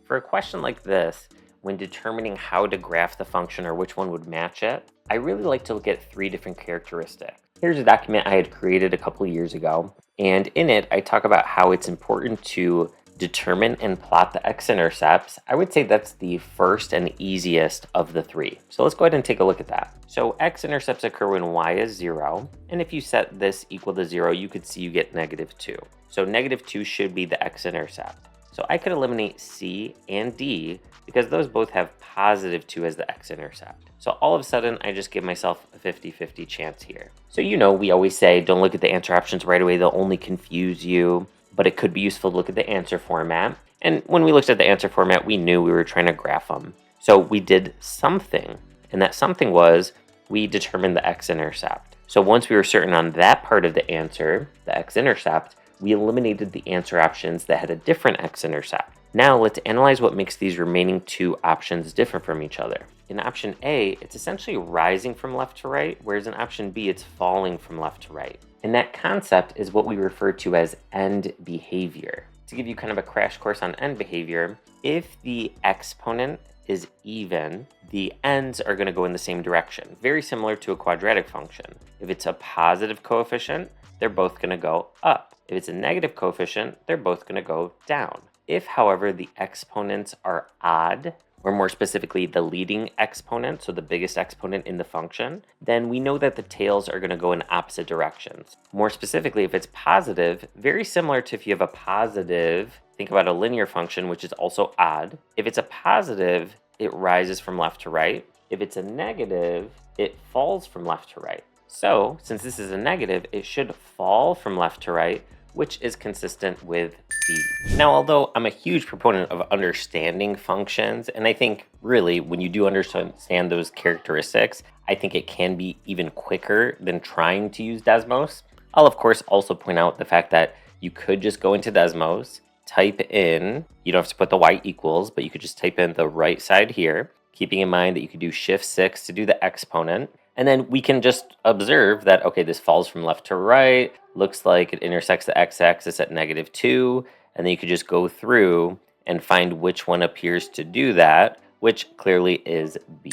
For a question like this, when determining how to graph the function or which one would match it, I really like to look at three different characteristics. Here's a document I had created a couple of years ago, and in it I talk about how it's important to determine and plot the x-intercepts. I would say that's the first and easiest of the three. So let's go ahead and take a look at that. So x-intercepts occur when y is 0, and if you set this equal to 0, you could see you get -2. So -2 should be the x-intercept. So I could eliminate C and D because those both have +2 as the x-intercept. So all of a sudden, I just give myself a 50-50 chance here. So we always say don't look at the answer options right away, they'll only confuse you, but it could be useful to look at the answer format. And when we looked at the answer format, we knew we were trying to graph them. So we did something, and that something was we determined the x-intercept. So once we were certain on that part of the answer, the x-intercept, we eliminated the answer options that had a different x-intercept. Now let's analyze what makes these remaining two options different from each other. In option A, it's essentially rising from left to right, whereas in option B, it's falling from left to right. And that concept is what we refer to as end behavior. To give you kind of a crash course on end behavior, if the exponent is even, the ends are going to go in the same direction, very similar to a quadratic function. If it's a positive coefficient, they're both going to go up. If it's a negative coefficient, they're both going to go down. If, however, the exponents are odd, or more specifically, the leading exponent, so the biggest exponent in the function, then we know that the tails are going to go in opposite directions. More specifically, if it's positive, very similar to if you have a positive, think about a linear function, which is also odd. If it's a positive, it rises from left to right. If it's a negative, it falls from left to right. So, since this is a negative, it should fall from left to right, which is consistent with B. Now, although I'm a huge proponent of understanding functions, and I think really when you do understand those characteristics, I think it can be even quicker than trying to use Desmos. I'll of course also point out the fact that you could just go into Desmos, type in, you don't have to put the y equals, but you could just type in the right side here, keeping in mind that you could do Shift-6 to do the exponent. And then we can just observe that, okay, this falls from left to right, looks like it intersects the x-axis at -2, and then you could just go through and find which one appears to do that, which clearly is B.